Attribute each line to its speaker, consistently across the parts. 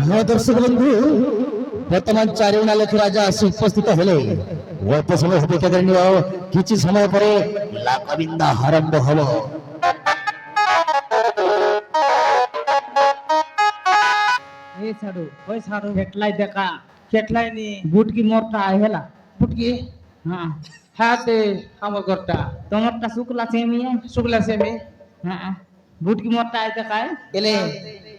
Speaker 1: হ্যাঁ দর্শক বন্ধু, বর্তমান চারিউনা লেখে রাজা আসি উপস্থিত হলে অল্প সময় অপেক্ষা করে নিও, কিছু সময় পরে লাকাবিন্দা আরম্ভ হলো।
Speaker 2: ए साडू ओय साडू भेटलाय देखा भेटलाय नी बुटकी मोरटा आहे हेला बुटकी हां हाँ ते हमर गोरटा तोमरटा शुक्ला सेमी है शुक्ला सेमी हां बुटकी मोरटा आहे देखा
Speaker 3: এলে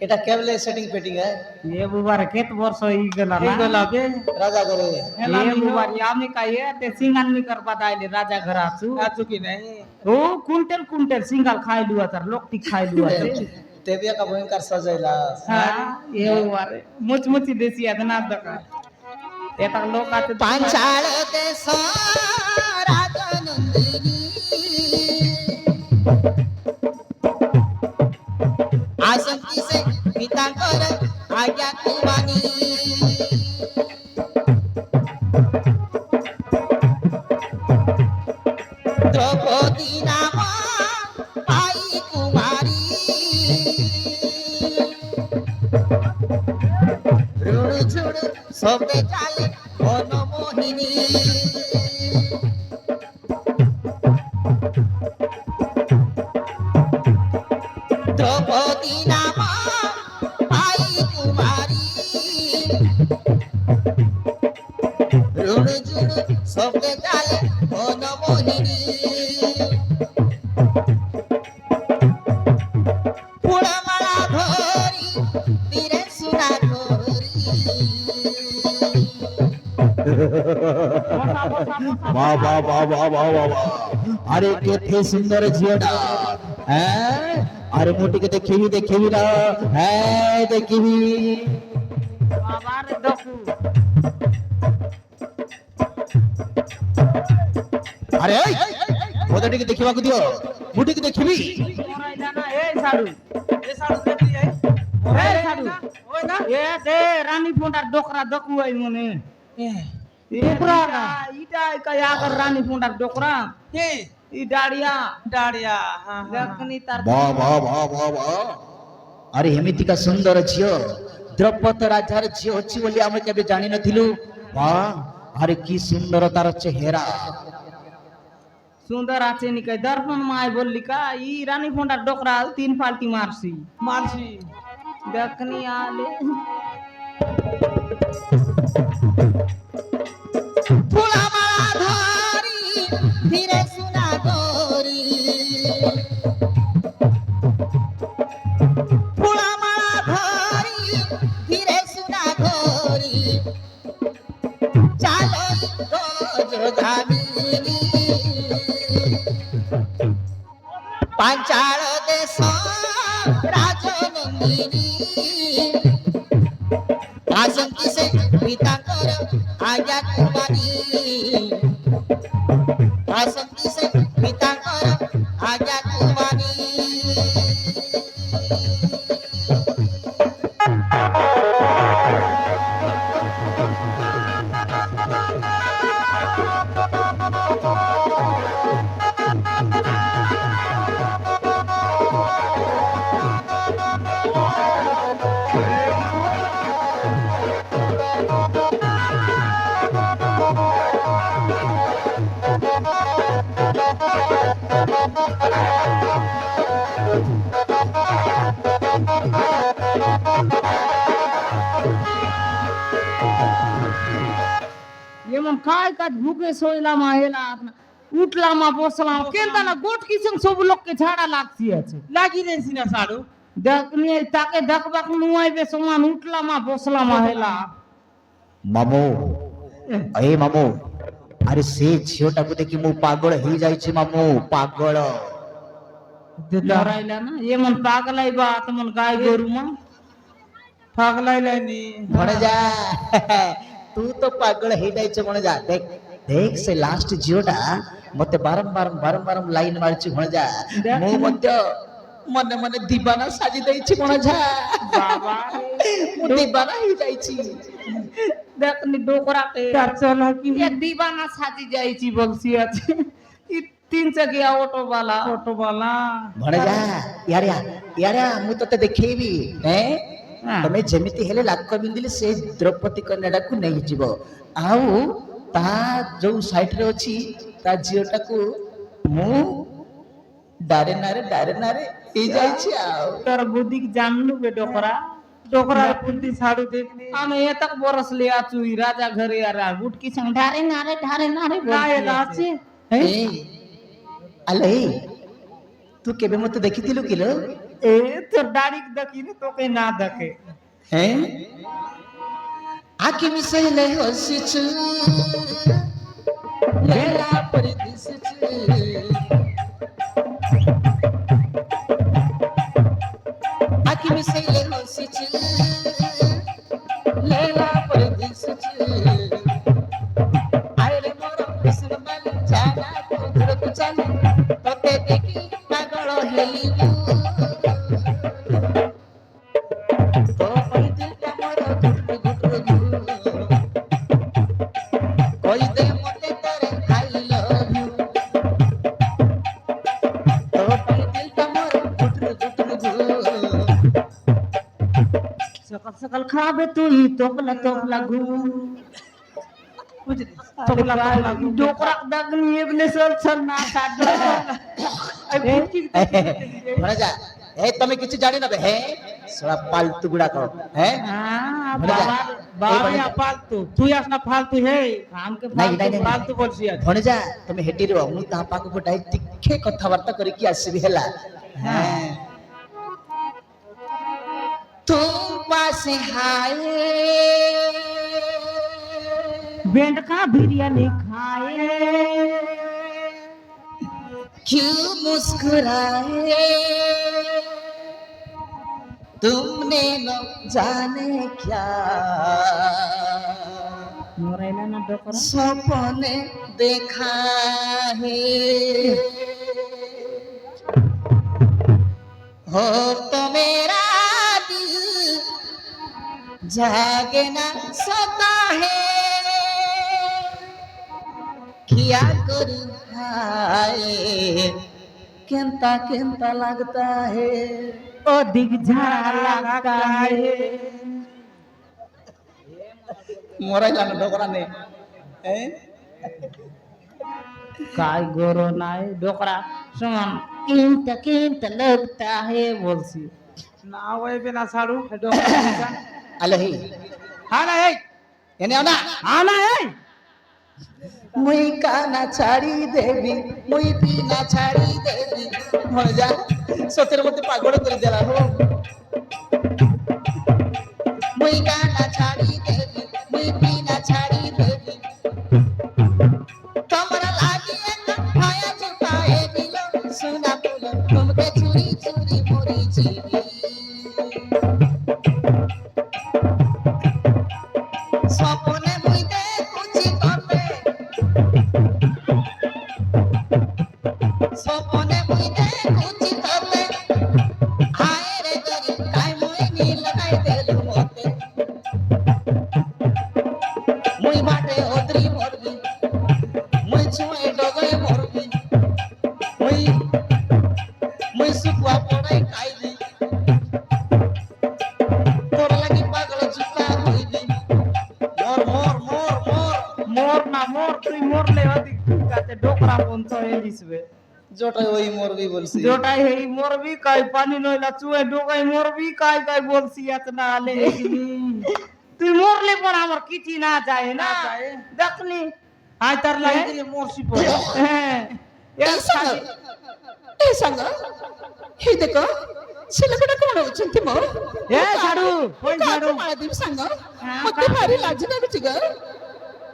Speaker 3: এটা কেবলে সেটিং পেটিং है
Speaker 2: ये बुबार केत वर्ष ई गेला ना गेला बे
Speaker 3: राजा करे
Speaker 2: ये बुबार यामी काय ते सिंगान मी कर पादायले राजा घराचू आचू की नाही हो कुंटल कुंटल सिंगाल खायलू आता लोकटी खायलू आता
Speaker 3: तेबिया का भयंकर सजैला
Speaker 2: हां ये बुबार मुचमुची देसी आदना दका एता लोक आते
Speaker 3: पांचाळ देश राजनंदिनी आसंती से पितांकर आज्ञा कुमानी द्रौपदी नाम आई कुमारी ऋण झुड़ सब चाले वन मोहिनी द्रौपदी नाम आई कुमारी ऋण झुड़ सब चाले वन मोहिनी फुलमाला धरी तीरे सुना धरी
Speaker 1: वाह वाह वाह वाह वाह वाह वाह, अरे केथे सुंदर झियोटा हैं, अरे मोटी के देखिबी ना हैं देखिबी
Speaker 2: बाबार दकू
Speaker 1: अरे मोदटी के देखिबा को दियो, मोटी के देखिबी
Speaker 2: मोराइला ना ए साडू देखली है ए साडू ओय ना ए दे रानी फोंडा डोकरा दकू आई मने ए डोकरा इटा काय आगर रानी फोंडा डोकरा हे ई डाड़िया हां देखनी तार
Speaker 1: वाह वाह वाह वाह वाह, अरे एमितिका सुंदर झियो द्रौपदी राजार झियो अछि बोली आमे केबे जानि नथिलु। वाह, अरे की सुंदर तार चेहरा,
Speaker 2: सुंदर आचे निकय दर्पण माय बोलली का ई रानी फोंडा डोकरा 3 फाल्टी मारसी देखनी आले
Speaker 3: फुलमाला धरी धीरे सुना धरी फुलमाला धरी धीरे सुना धरी चालो जोधामिनी पांचाळ देश राजनंदिनी आसंती से पितांकर आज्ञा कुमारी आसंती से पितांकर आज्ञा कुमारी
Speaker 2: ये मन काय का भूखे सोइला माहेला अपना उठला मा बसला केनता ना गोट किसन सब लोग के झाड़ा लागसी আছে লাগি রেছি না সাড়ু দেখনি তাকে দেখবাক নুয়াইবে সমান উঠলা মা বসলা মাহেলা
Speaker 1: मामो ए मामो, अरे से झियोटा को देखि मु पागल हो जाइछि मामो, पागल
Speaker 2: डराइला ना ये मन पागलाई बा त मन गाय गोरु मा पागलाइला नी
Speaker 1: भण जा तू तो पागल हो जाइछ भण जा। देख देख से लास्ट झियोटा मते बारंबार लाइन मारछि भण जा, मु मते मने मने दीवाना साजी दैछि भण जा
Speaker 2: बाबा
Speaker 1: मु दीवाना हो जाइछि।
Speaker 2: देखनी डोकरा के चला कि ये दीवाना साजी जाइछि बलसी আছে 3 चकिया ऑटो वाला
Speaker 1: भण जा यार मु तते देखेबी हैं ତମେ ଯେମିତି ହେଲେ ଲାକ ବିନ୍ଧିଲେ ସେ ଦ୍ରୌପଦୀ କନ୍ୟାଟାକୁ ନେଇଯିବ ଆଉ ତା ଯୋଉ ସାଇଡରେ ଅଛି ତା ଝିଅଟାକୁ ମୁଁ ଡାରେ ନାରେ ହେଇଯାଇଛି ଆଉ
Speaker 2: তোর বুদ্ধি কি জানলু বে ডোকরা ডোকরার বুদ্ধি ছাড়ু দে আমি এ তক বরস লে আছু ই রাজা ঘরে আর গুটকি সঙ্গ ধারে নারে না এটা আছে
Speaker 1: এই আলে তু কেবে মতে দেখিଥିଲୁ কিলো
Speaker 2: এ তোর দাড়ি দেখিনি তোকে না দেখে
Speaker 1: হ্যাঁ আকি মিশাইলে হসিছু লেলা পরি দিসিছু আকি মিশাইলে হসিছু লেলা পরি দিসিছু আরে মোর কৃষ্ণ মাল জানা তোরকু জানা তোতে দেখি পাগল হেলিবু তো কই দিলটা মোর গুটরু কই দে মতে তোরে আই লাভ ইউ তো কই দিলটা মোর গুটরু
Speaker 2: সকাল সকাল খাবে তুই তোপলা ঘু তোপলা ঘু ডোকরা দাগনি এবনে সল না কাট এই বুদ্ধি
Speaker 1: মনে যা এই তুমি কিছু জানি না বে হে সারা পালতু গুড়া কর হ্যাঁ
Speaker 2: বাবা ফালতু তুই আসনা ফালতু হে আমকে ফালতু বলছি আজ
Speaker 1: ভনে যা তুমি হেটি রো মু তা পাকু গোটাই টিকে কথাবার্তা করি কি আসবি হেলা হ্যাঁ तुम पास हाय
Speaker 2: बेंड का बिरयानी खाए
Speaker 1: क्यों मुस्कुराए तुमने न जाने क्या
Speaker 2: मोरेला ना डोकरा
Speaker 1: सपने देखा है हो तो मेरा जागे ना सोता है किया करूं हाय केंता केंता लगता है
Speaker 2: ओ दिग झाला लगता है
Speaker 1: मोरा जाना डोकरा ने हैं
Speaker 2: काय गोरो नाय डोकरा समान किंत लगता है बोलसी ना होय बिना साडू डोकरा
Speaker 1: अलही
Speaker 2: हाना ए
Speaker 1: एने आना
Speaker 2: हाना ए
Speaker 1: मुई काना छाड़ी देवी मुई पीना छाड़ी देवी हो जा सतेर मते पागल कर देला हो मुई काना छाड़ी देवी मुई पीना छाड़ी देवी तमरा लागी एक खाया छुपाए दिलो सुना बोलो तुमके चूरी चूरी मोरी जीवी सपने मुई देखुची तोते सपने मुई देखुची तोते हाय रे गरी काय मुई नी लगाई देलु मोते मुई बाटे ओदरी मोरबी मुई छुए डगए मोरबी मुई सुकुआ पड़ाई खाईबी तोर लगी पागल चुका होईबी
Speaker 2: मोर ना मोर তুই মরলে অধিক কাতে ডোকরা বন্ধ হয়ে দিছবে
Speaker 1: জোটাই ওই মরবি বলছি
Speaker 2: জোটাই হেই মরবি কাই পানি নইলা চুয়ে ডোকাই মরবি কাই বলছি এত না আলে তুই মরলে পর আমার কিছু না যায় না দেখনি আই তার লাগি দিলে মরছি পড়ে হ্যাঁ
Speaker 1: এই সাঙ্গ হে দেখো ছেলেটা কোন হচ্ছেন মো
Speaker 2: এ ছাড়ু কই ছাড়ু
Speaker 1: মারাদিব সাঙ্গ মতে ভারি লাজ লাগুছি গো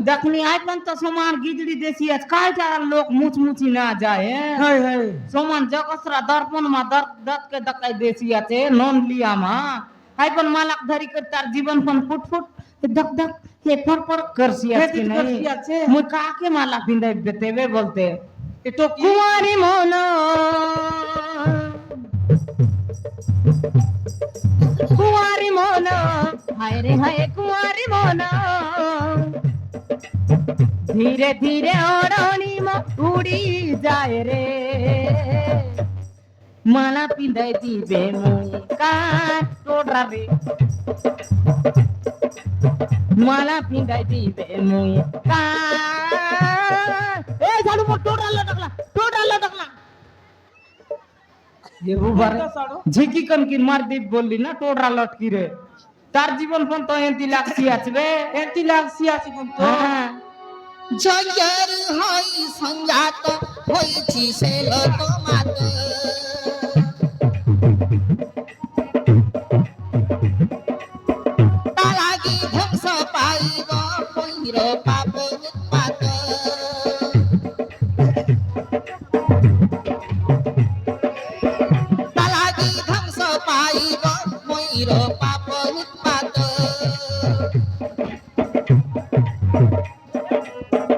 Speaker 2: দেখনি আই পর্যন্ত সমান গিজড়ি দেশি আজ কাইটা লোক মুচমুচি না যায় হ্যাঁ হ্যাঁ সমান জগসরা দর্পণ মা দত के दकाई देसी আছে নন লিয়া মা আই পন মালাক ধরি কর তার জীবন পন ফুটফুট धक धक ये पर करसी আছে नहीं মুই কাকে মালা পিন্দাই দেতেবে বলতে এ তো কুমারী মন কুমারী মন হায় রে হায় কুমারী মন ধীরে ধীরে ওড়নি উড়ি যায় রে মালা পিন্ধাই দিবে মুই কার টোডরা রে মালা পিন্ধাই দিবে মুই কার এই ঝাড়ু মোর টোডরা লটকলা ये उबार झिकी कन की मार दीप बोलली ना टोडरा लटकी रे तार जीवन पण तो एंती लागसी आछबे एंती लागसी आछि पण तो
Speaker 3: জয়ের হই সংজাত হইছি সে লোকমাত তালাগি ধ্বংস পাইব ময়ূর পাপ উৎপাত তালাগি ধ্বংস পাইব ময়ূর পাপ উৎপাত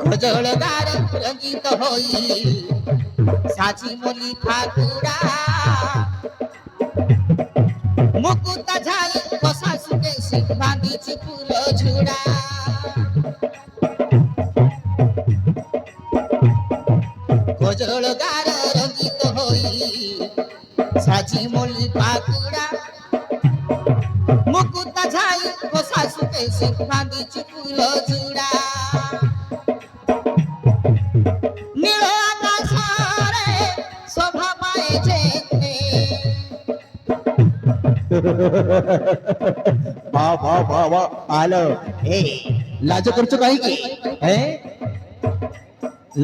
Speaker 3: খোজলগার রঞ্জিত হই সাজি মলি ঠাকুরা মুকুট ঝাল কষা সুকেশি বাঁধিছি ফুল ঝুড়া খোজলগার রঞ্জিত হই সাজি মলি ঠাকুরা মুকুট ঝাল কষা সুকেশি বাঁধিছি ফুল ঝুড়া নীল আকাশরে শোভা পাইছে
Speaker 1: वाह वाह वाह वाह आलो ए लाज करছো काही की हे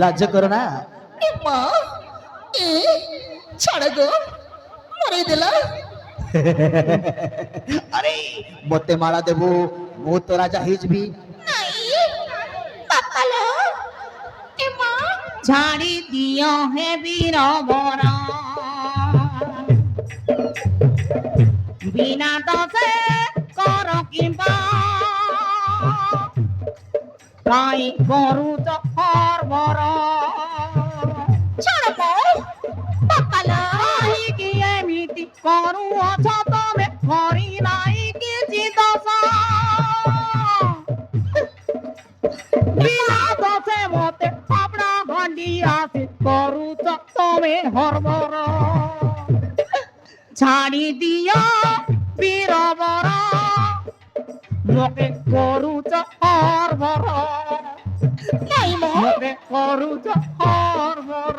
Speaker 1: लाज करो ना
Speaker 3: মা এ ছাড় গো মরে দিলা
Speaker 1: अरे मते मारा देबो मो तो राजा हिजबी
Speaker 3: নাই বাপালো এ মা
Speaker 2: झाड़ी दियो है वीर मोरा बिना दसे करो किंबा काई करू तो हर बरा
Speaker 3: ছাড় মা বাপালো
Speaker 2: काई की एमिति करू अच्छा तमे करी नाई किछि दशा बिना दसे मते अपना घंडी आसे करू तो तमे हर बरा ছাড়ি দিয়া বীর বর মোকে করুচ হর বর
Speaker 3: নাই মা
Speaker 2: মোকে করুচ হর বর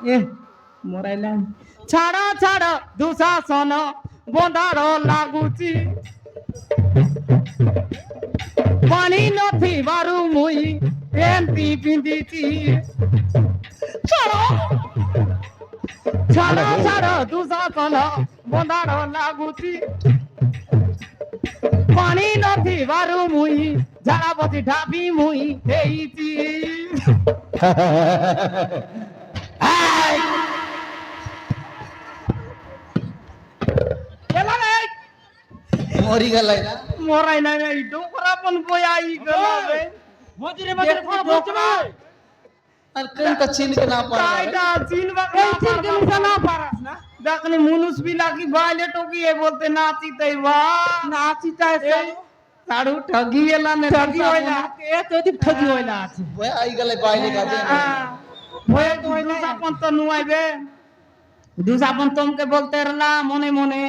Speaker 2: এ মরাইলাম ছাড় ছাড় দুঃশাসন বন্ধার লাগুচি পানি নথিবারু মুই এমপি পিন্ধিছি ছাড় ছাড় ছাড় দুঃশাসন বন্ধার লাগুচি পানি নথিবারু মুই ঝাড়া বসি ঢাপি মুই ହେଇଛି
Speaker 1: मरी गेलाय ना
Speaker 2: মরাই নাই এই ডোকরা পন বয়াই গলা রে মজরে মজরে কোন বলছবে
Speaker 1: আর কোন তা চিন के ना पड़ा
Speaker 2: কাইটা চিন বাবা এই চিন के না পারাস না দেখনি মুনুস বিলা কি বাইলে টকি এ বলতে নাচি তাই বা নাচি তাই সাড়ু ঠগি এলা নে ঠগি হইলা এ তো ঠিক ঠগি হইলা আছে
Speaker 1: ওই আই গেলে বাইরে কাজে
Speaker 2: ভয়ে তো দুসা পন তো নুয়াইবে দুসা পন তোমকে বলতে রলা মনে মনে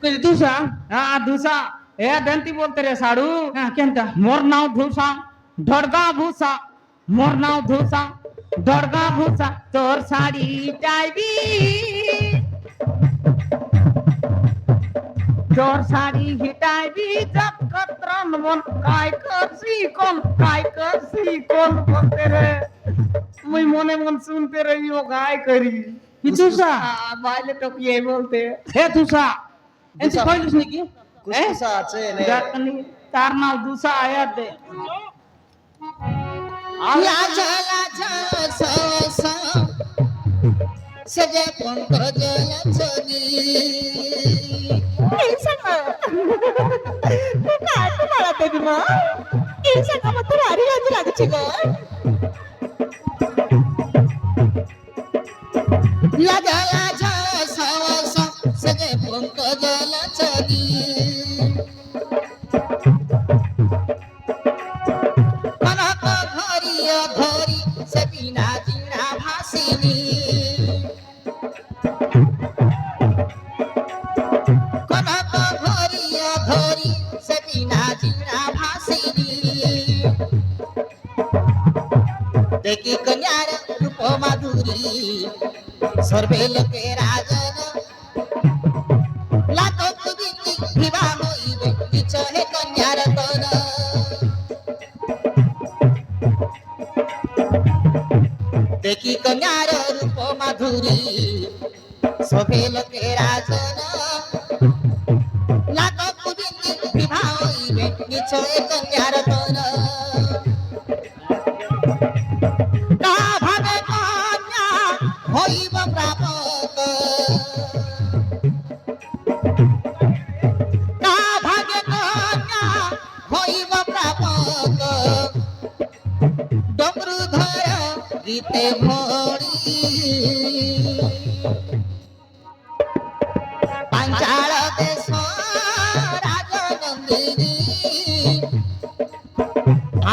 Speaker 2: কই দুসা হ্যাঁ দুসা এ দেন্তি বলতে রে সাড়ু হ্যাঁ কেনটা মোর নাও ধুসা ঢড়গা ভুসা মোর নাও ধুসা ঢড়গা ভুসা তোর শাড়ি টাইবি তোর শাড়ি হিটাইবি জব কত্রন মন কাই করছি কোন বলতে রে মুই মনে মন শুনতে রহিও গায় করি দুসা বাইলে টকিয়ে বলতে হে দুসা এসে কইলিস নাকি
Speaker 1: कुछ सा আছে নে
Speaker 2: দেখনি তার নাম দুসা আয়া দে
Speaker 3: লাজা লাজা সস সজে পঙ্কজ লছনি ইনসামা কাট মারা দেবি মা ইনসামা মত ভারী লাজ লাগছে গো লাজা লাজা সস সজে পঙ্কজ লছনি কনক ধরিয়া ধরি সে বিনা জিনা ভাসিনী সর্বে লোকে রাজন লাতক বিধি বিবাহ হইবে নিচ হে কন্যার তন দেখি কন্যার রূপ মাধুরী সবে লোকে রাজন লাতক বিধি বিবাহ হইবে নিচ হে কন্যার তন তা ভাবে কন্যা হইব প্রাপক তা ভাগে কন্যা হইব প্রাপক ডমরু ধর গীতে ভরি পাঞ্চাল দেশ রাজনন্দিনী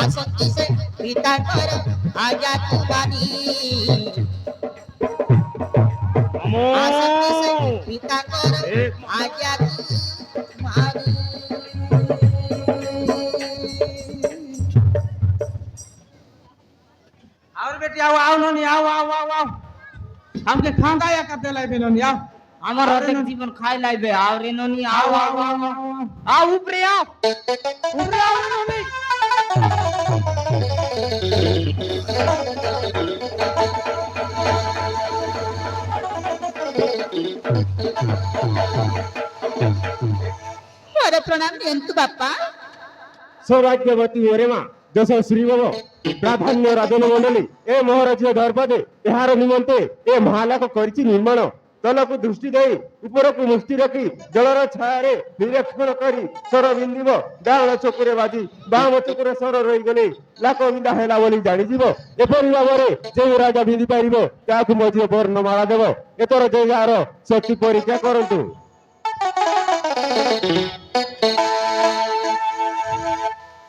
Speaker 3: আসন্তি সে পিতা কর আজ্ঞা কুমারী আসন্তি সে পিতা কর আজ্ঞা কুমারী
Speaker 2: और बेटी आओ आओ नोनी आओ आओ आओ आओ हमके खांगा या करते लाइबे नोनी आओ আমার অর্ধেক জীবন খাই লাইবে আর রে ননি আও আও আও আও উপরে আও ননি
Speaker 3: ମୋର ପ୍ରଣାମ ଦିଅନ୍ତୁ ବାପା
Speaker 4: ସୌଭାଗ୍ୟବତୀ ଓରେ ମା ଦେଶ ଶ୍ରୀ ବାବ ପ୍ରାଧାନ୍ୟ ରାଜନ ମଣ୍ଡଳୀ ଏ ମହାରାଜ୍ୟ ଦରବାରେ ଏହାର ନିମନ୍ତେ ଏ ମହାଲାଖ କରିଛି ନିର୍ମାଣ ତଳକୁ ଦୃଷ୍ଟି ଦେଇ ଉପରକୁ ମୁଷ୍ଟି ରଖି ଜଳର ଛାୟାରେ ନିରୀକ୍ଷଣ କରି ସ୍ୱର ବିନ୍ଦିବ ଡାହାଣ ଚକୁରେ ବାଜି ବାମ ଚକୁରେ ସ୍ୱର ରହିଗଲେ ଲାଖ ବିନ୍ଧା ହେଲା ବୋଲି ଜାଣିଯିବ ଏପରି ଭାବରେ ଯେଉଁ ରାଜା ବିନ୍ଧି ପାରିବ ତାହାକୁ ମଝିରେ ବର୍ଣ୍ଣମାଳା ଦେବ ଏଥର ଯେ ଯାହାର ଶକ୍ତି ପରୀକ୍ଷା କରନ୍ତୁ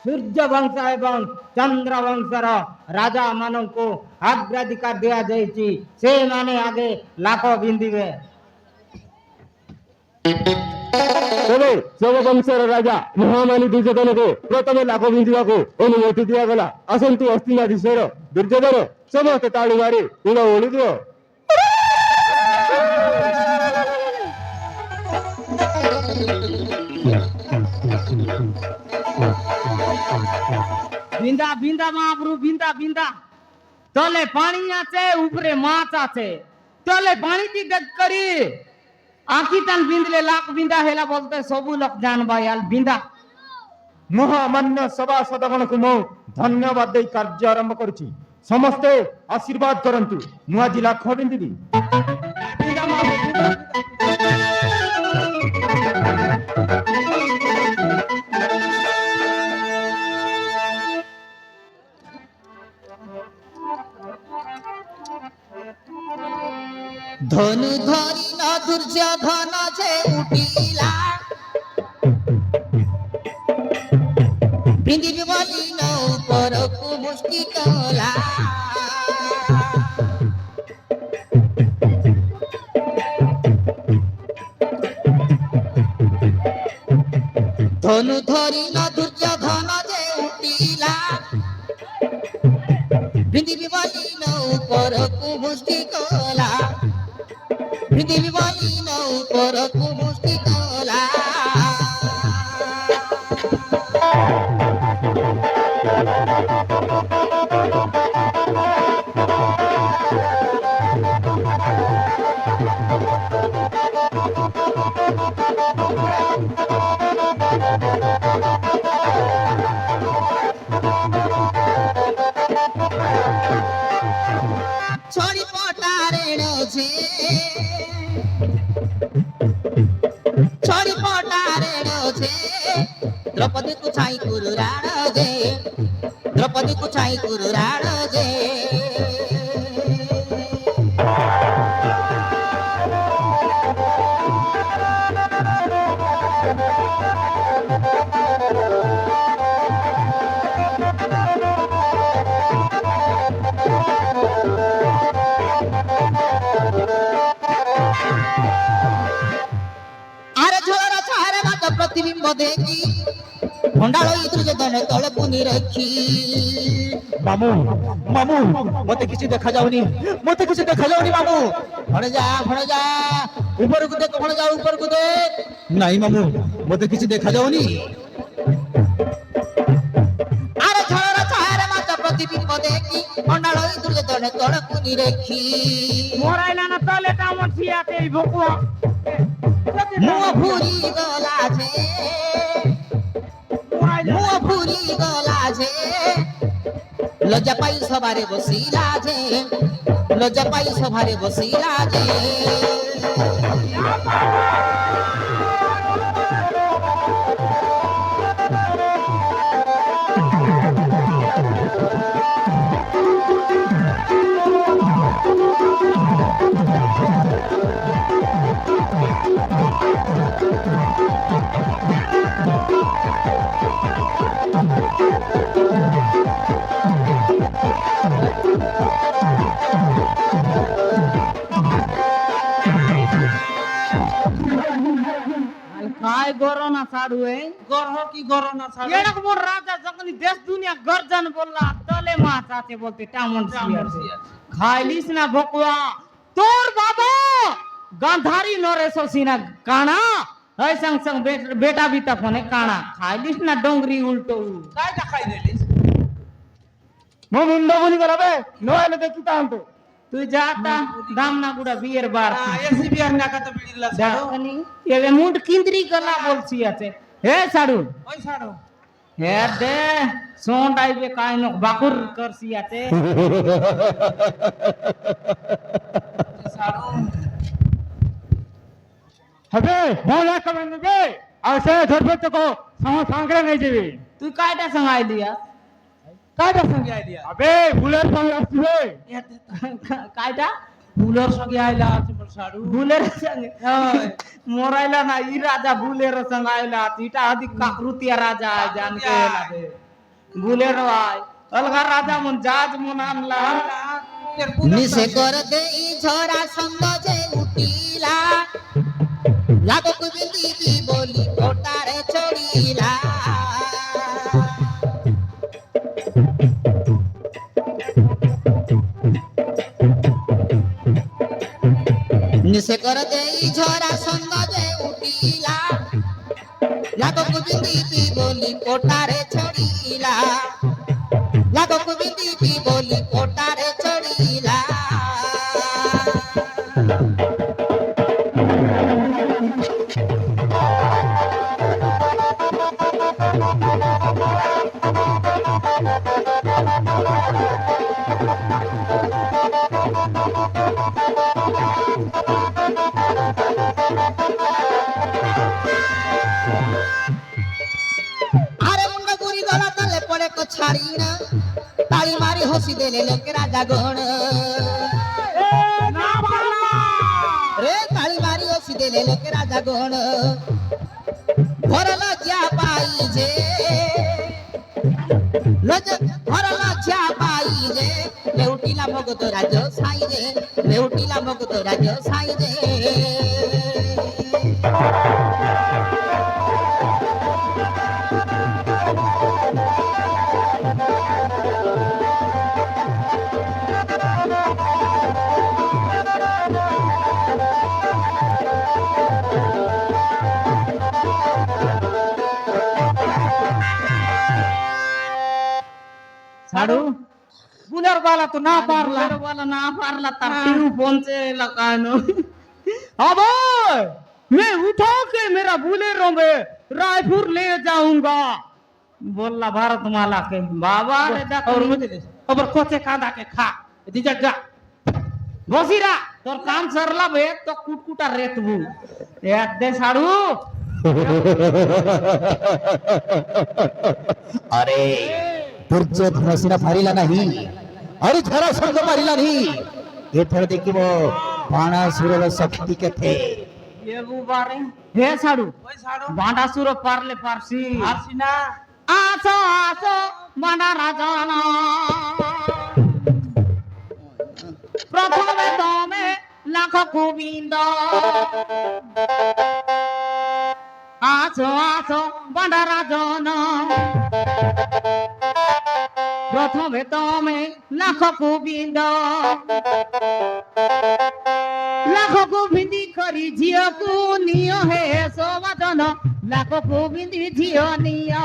Speaker 2: সূর্য বংশ এবং চন্দ্র বংশর রাজা মানଙ୍କୁ অগ্রাধিকার দেয়া ଯାଇଛି ସେମାନେ আগে লাখ বিন্দিবে
Speaker 4: ତେବେ ସବୁ ବଂଶର ରାଜା ମହାମାନି ଦୁର୍ଯ୍ୟୋଧନକୁ ପ୍ରଥମେ ଲାଖ ବିନ୍ଧିବାକୁ ଅନୁମତି ଦିଆଗଲା ଆସନ୍ତୁ ଅସ୍ତିନାଧୀଶ୍ୱର ଦୁର୍ଯ୍ୟୋଧନ ସମସ୍ତେ ତାଳି ମାରି ଗୁଣ ଓଳିଦିଅ
Speaker 2: বিন্দা বিন্দা মহাপ্রভু বিন্দা বিন্দা তলে পানি আছে উপরে মাছ আছে তলে পানি কি করি আঁকি টান বিন্দলে লাখ বিন্দা হেলা বলতে সবু লোক জানবা ইয়াল বিন্দা
Speaker 4: ମହାମାନ୍ୟ ସଭାସଦଗଣକୁ ମୁଁ ଧନ୍ୟବାଦ ଦେଇ କାର୍ଯ୍ୟ ଆରମ୍ଭ କରୁଛି ସମସ୍ତେ ଆଶୀର୍ବାଦ କରନ୍ତୁ ମୁଁ ଆଜି ଲାଖ ବିନ୍ଧିବି
Speaker 2: বিন্দা মহাপ্রভু
Speaker 3: ধনু ধরি ন দুর্যোধন যে উঠিলা পৃথিবী বলি ন উপরকু মুষ্টি কলা ধনু ধরি ন দুর্যোধন যে উঠিলা পৃথিবী বলি ন উপরকু মুষ্টি কলা পৃথিবী বলি ন উপরকু মুষ্টি কলা ছড়ি পটারেণ যে ছড়ি পটারেণ যে দ্রৌপদী কু ছাই কুরু রাণ যে দ্রৌপদী কু ছাই কুরু রাণ যে আর ঝোড়া ছাড়ে না তো প্রতিবিম্ব দেখি ভণ্ডাল দুর্যোধন তলকু নিরক্ষী
Speaker 1: মামু মামু মতে কিছু দেখা যাওনি, মতে কিছু দেখা যাওনি মামু।
Speaker 3: ভণজা উপরকু দেখ ভণজা উপরকু দেখ।
Speaker 1: নাই মামু মতে কিছু দেখা যাওনি।
Speaker 3: আরে ঝড় চাহারে মাত প্রতিবিম্ব দেখি ভণ্ডাল দুর্যোধন তলকু নিরক্ষী
Speaker 2: মোরাইলা না তলে টামন ছিয়াতে এই বকুয়া
Speaker 3: মুহ ভুরি গলাছে মুহ ভুরি গলাছে লজ্জা পাই সবারে বসিলা যে লজ্জা পাই সবারে বসিলা যে
Speaker 2: काय गरना साडू है
Speaker 5: গর্হ কি গরনা ছাড়ো
Speaker 2: এরক মোর রাজা যখন দেশ দুনিয়া গর্জন বললা তলে মাছ আছে বলতে টামন ছিয়াছে খাইলিস না বকুয়া তোর বাবা গান্ধাरी নরেশ সিনা কানা হয় संग संग बेटा भी तफने काना खाइलिस ना डोंगरी उल्टो
Speaker 5: কাইটা খাই দিলিস
Speaker 4: মো মুন্ড বলি গলাবে নইলে দেখি তাহলে
Speaker 2: তুই যাতা দাম না গুড়া বিয়ের বার
Speaker 5: এসি বিয়ার নাকা তো বিড়িলা ছাড়ো
Speaker 2: দেখনি এবে মুন্ড কিন্দ্রি গলা বলছি আছে হে সাড়ু
Speaker 5: ওই ছাড়ো
Speaker 2: হে দে সোন্ড আইবে কাইনো বাকুর করছি আছে
Speaker 5: ছাড়ো
Speaker 4: হবে ভোলা কবে নেবে আর সে ধরবে তো কো সাংরে নেই যাবে
Speaker 2: তুই কাইটা সঙ্গাই দিয়া
Speaker 5: কাইটা সঙ্গে আইডিয়া
Speaker 4: আবে ভুলের সঙ্গে আসবে
Speaker 2: কাইটা
Speaker 5: ফুলর সঙ্গে আইলা আছে বল ছাড়ো
Speaker 2: বুলের সঙ্গে মোরাইলা না ই রাজা বুলের সঙ্গে আইলা ইটা আদি কাকরুতিয়া রাজা আয় জান के লাগে বুলের আয় অলগা রাজা মন জাজ মন আনলা
Speaker 3: নিষে কর দেই ঝরা সঙ্গ যে উঠিলা লাগক বিন্দি বলি কোটারে চড়িলা নিষে কর দেই ঝরা সঙ্গ যে উঠিলা লাগক বিন্দি বলি কোটারে চড়িলা লাগক বিন্দি বলি কোটারে চড়িলা আরে মুন্ড পুরি গলা তলে পড়ে কো ছাড়ি না তালি মারি হসি দেলে লোকে রাজা গণ রে তালি মারি হসি দেলে লোকে রাজা গণ ঘর লজ্জা পাই যে ঘর লজ্জা পাই যে লেউটিলা মগত রাজ সাই রে লেউটিলা মগত রাজ সাই রে
Speaker 2: সাড়ু
Speaker 5: বুলার বালা তো না পারলা
Speaker 2: বুলের वाला ना पारला तार टीव पहुंचे लगानो अब मैं उठा के मेरा बुलेरो में रायपुर ले जाऊंगा बोला भारतमाला के बाबा रे
Speaker 5: और
Speaker 2: देखो
Speaker 5: मुझे खबर कोचे कांदा के खा दिजा जा
Speaker 2: বসিরা তোর কাম সরলা বে তো কুটকুটা রেতবু এক দে সাড়ু
Speaker 1: अरे दुर्योधन सिना पारिला नहीं, अरे झरा संग पारिला नहीं। एथर देखिब बाणासुरर शक्ति केथे।
Speaker 2: এ বুবারে হে সাড়ু
Speaker 5: ওই ছাড়ো
Speaker 2: বাঁডাসুর পারলে পারছি
Speaker 5: আসি না
Speaker 2: আসো আসো বাঁডা রাজানা প্রথমে দমে লাখ গোবিন্দ আজ আসো আসো বান্ডারা জন প্রথমে তুমি লাখ গোবিন্দ লাখ গোবিন্দি করি ঝিଅକୁ নিয় হে সবাদন লাখ গোবিন্দি ঝিଅ নিয়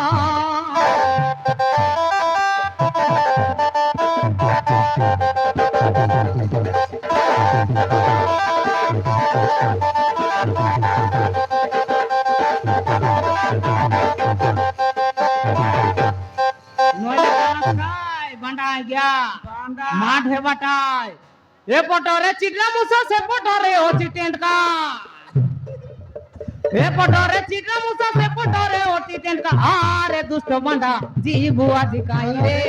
Speaker 2: বান্ডায় গিয়া মাঠে বাটায় এ পটরে চিটরা মুসা সে পটরে ওটি টেন্ট কা এ পটরে চিটরা মুসা সে পটরে ওটি টেন্ট কা আরে দুষ্ট বান্ডা জীবু আজি কাই রে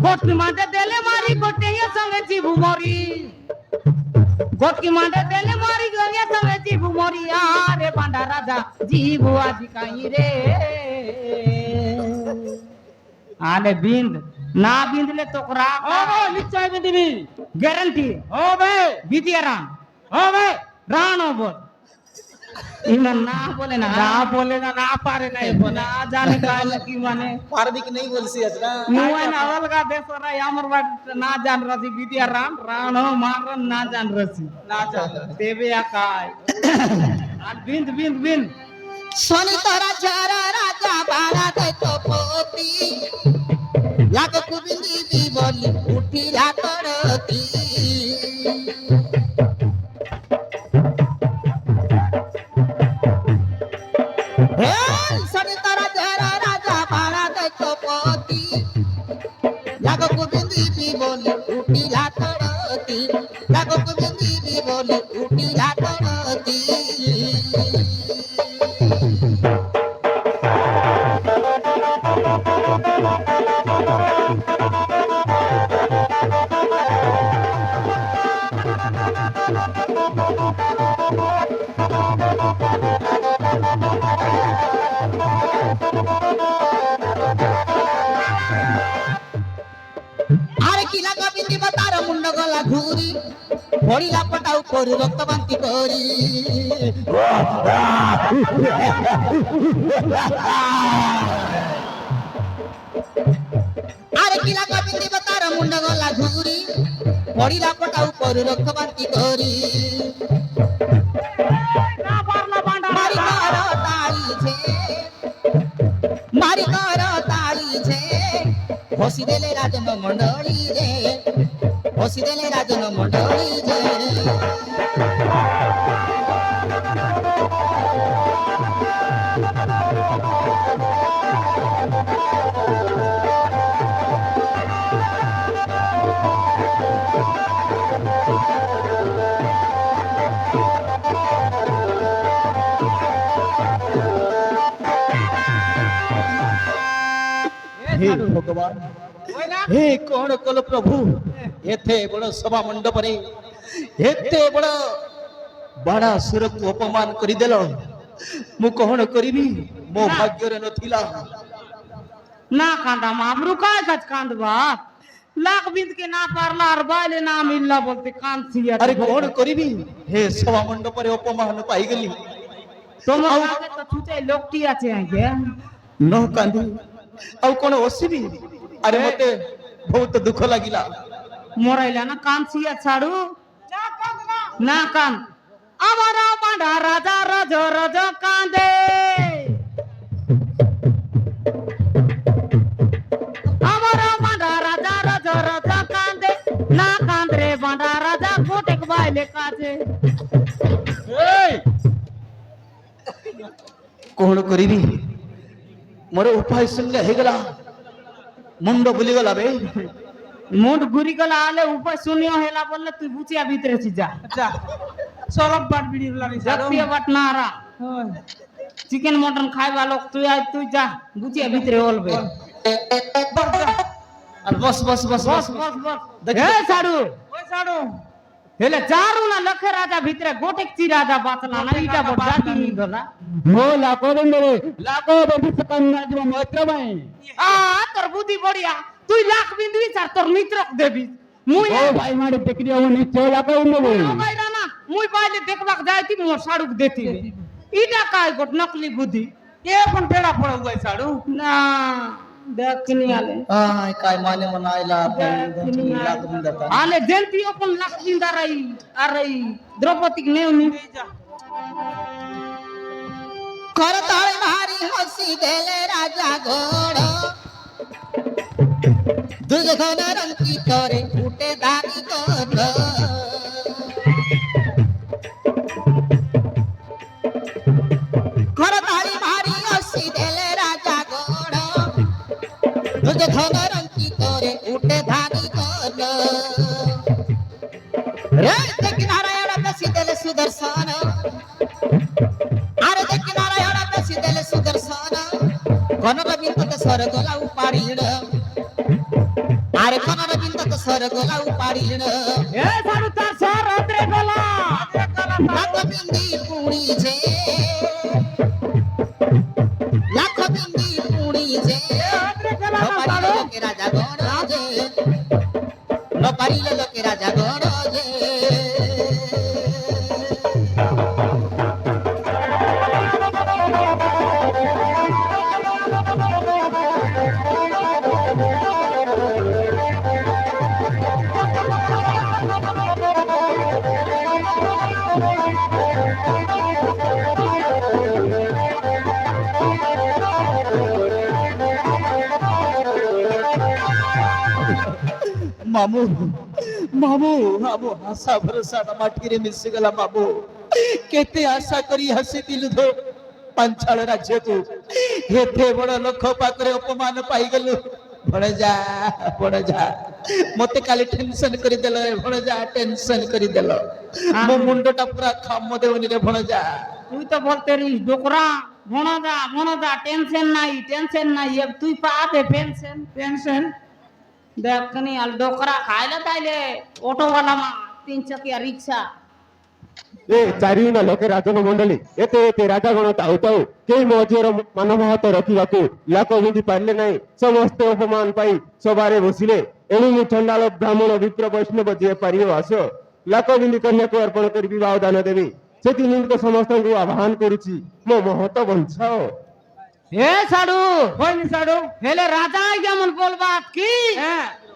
Speaker 2: গোটকি মাঠে দেলে মারি গোটে সঙ্গে জীবু মরি গোটকি মাঠে দেলে মারি গলিয়া সঙ্গে জীবু মরি আরে বান্ডা রাজা জীবু আজি কাই রে আলে বিন্দ না বিন্দলে তো
Speaker 5: নিশ্চয় দিবি
Speaker 2: গ্যারান্টি
Speaker 5: হবে
Speaker 2: বিদিয়া রাম
Speaker 5: হবে
Speaker 2: রাণ বল ইমান না বলে না
Speaker 5: না বলে না না পারে নাই
Speaker 2: না জানে কালে কি মানে
Speaker 1: পারবি কি নেই বলছি আজরা
Speaker 2: মুই না অলগা দেশরা আমার বাট না জান রসি বিদিয়া রাম রাণ মারন না জান রসি
Speaker 5: না জান
Speaker 2: দেবে আকায় আর বিন্দ বিন্দ বিন্দ
Speaker 3: শনি তোরা যারা রাজা বাড়া দৈত পতি লাগ কুবিন্দি দি বলি উঠিলা করতি শনি তোরা যারা রাজা বাড়া দৈত পতি লাগ কুবিন্দি দি বলি উঠিলা করতি লাগ কুবিন্দি দি বলি উঠিলা করতি আরে কি লাগা বিন্দি তার মুন্ড গলা ঘুরি পড়িলা পটা উপরে রক্ত বান্তি করি আরে কি লাগা বিন্দি তার মুন্ড গলা ঘুরি পড়িলা পটা উপরে রক্ত বান্তি করি
Speaker 2: না পারলা বান্ডা
Speaker 3: মারি কর তালি ছে মারি কর তালি ছে হসি দেলে রাজন মন্ডলী রে হসি দেলে রাজন মন্ডলী রে
Speaker 1: हे भगवान हे कौन कल प्रभु एथे बड़ सभा मंडप रे एथे बड़ बड़ा सुर को अपमान करी देलो मु कौन करिबी मो भाग्य रे नथिला
Speaker 2: ना कांदा मामरू काय कच कांदबा लाख बिंद के ना पारला और बाले ना मिलला बोलते कांसिया
Speaker 1: अरे कौन करिबी हे सभा मंडप रे अपमान पाई गेली
Speaker 2: तुम आगे तो छुटे लोकटी आछे आगे
Speaker 1: न कांदी आउ कोन ओसिबी अरे मते बहुत दुख लागिला
Speaker 2: मोराइला ना कांसिया छाड़ू ना कान हमारा बांडा राजा रजो रजो कांदे हमारा बांडा राजा रजो रजो कांदे ना कांद रे बांडा राजा गोटे के बाइले काजे
Speaker 1: कौन करिबी मोर उपाय शून्य हे गला मुंड बुली गला बे
Speaker 2: मुंड घुरी गला आले ऊपर शून्य हेला बोलले तू बुचिया भीतर से जा
Speaker 5: যা সরব বাট বিড়ি লানি
Speaker 2: जतिया बट ना रा चिकन मटन खाइबा लोग तू आज तू जा बुचिया भीतर ओलबे
Speaker 1: और बस बस बस
Speaker 2: बस बस बस हे साडू
Speaker 5: ওই ছাড়ো
Speaker 2: हेले चारू ना लखे राजा भीतर गोटे ची राजा बातला ना इटा बट जाती गला
Speaker 4: हो लाखो बंदरे लाखो बंदी सकन्ना जीव मैत्र भाई
Speaker 2: आ तोर बुद्धि बढ़िया तू लाख बिंदु चार तोर मित्र देबी मुई
Speaker 4: ओ भाई मारे टेकरी हो निश्चय लाखो बंदरे
Speaker 2: भाई राना मुई पहले देखबाक जायती मोर साडू देती इटा काय गोट नकली बुद्धि
Speaker 5: ये पण पेड़ा पड़ा हुआ है साडू
Speaker 2: ना देखनी आले
Speaker 1: काय माने म्हणायला लाख बिंदा
Speaker 2: आले जयंती पण लाख दिंदा रही अरे द्रौपदी नेवनी
Speaker 3: करताळे भारी हसी देले राजा घोड दुर्योधन रंकी करे उठे दारी कोण करताळे भारी हसी देले राजा घोड दुर्योधन रंकी करे उठे दारी कोण रे देखी नारायण बसी देले सुदर्शन अरे देखी नारायण बसी देले सुदर्शन कनर बिंदत स्वर्गला उपाडीण अरे कनर बिंदत स्वर्गला उपाडीण
Speaker 2: ए साडू तार सर अत्रे गला
Speaker 3: लाख बिंदी पुणी जे लाख बिंदी पुणी जे नपारीले लोके राजा गण जे नपारीले लोके राजा गण जे
Speaker 1: ମାମୁ ମାମୁ ମାମୁ ଆଶା ଭରସାଟା ମାଟିରେ ମିଶିଗଲା ମାମୁ କେତେ ଆଶା କରି ହସିଥିଲୁ ଧୋ ପାଞ୍ଚାଳ ରାଜ୍ୟକୁ ଏତେ ବଡ ଲୋକ ପାଖରେ ଅପମାନ ପାଇଗଲୁ ଭଣଜା ଭଣଜା ମତେ କାଲି ଟେନସନ କରିଦେଲ ରେ ଭଣଜା ଟେନସନ କରିଦେଲ ମୋ ମୁଣ୍ଡଟା ପୁରା କାମ ଦେଉନି ରେ ଭଣଜା
Speaker 2: তুই তো বলতে রিস ডোকরা ভণদা টেনশন নাই अब তুই পা দে পেনশন देखनी आल डोकरा खायला ताइले ऑटो वाला मा 3 चकिया रिक्शा
Speaker 4: ଏ ଚାରିଉନା ଲୋକେ ରାଜନ ମଣ୍ଡଳୀ ଏତେ ଏତେ ରାଜାଗଣ ତାଉ ତାଉ କେହି ମୋ ଝିଅର ମାନବ ହାତ ରଖିବାକୁ ଲାକ ବୁଝି ପାରିଲେ ନାହିଁ ସମସ୍ତେ ଅପମାନ ପାଇ ସଭାରେ ବସିଲେ ଏଣୁ ମୁଁ ଚଣ୍ଡାଳ ବ୍ରାହ୍ମଣ ବିପ୍ର ବୈଷ୍ଣବ ଯିଏ ପାରିବ ଆସ ଲାକ ବିନ୍ଦି କନ୍ୟାକୁ ଅର୍ପଣ କରି ବିବାହ ଦାନ ଦେବି ସେଥି ନିମିତ୍ତ ସମସ୍ତଙ୍କୁ ଆହ୍ୱାନ କରୁଛି ମୋ ମହତ ବଞ୍ଚାଅ
Speaker 2: ए साडू
Speaker 5: होय नि साडू
Speaker 2: हेले राजा जेमन बोलबात की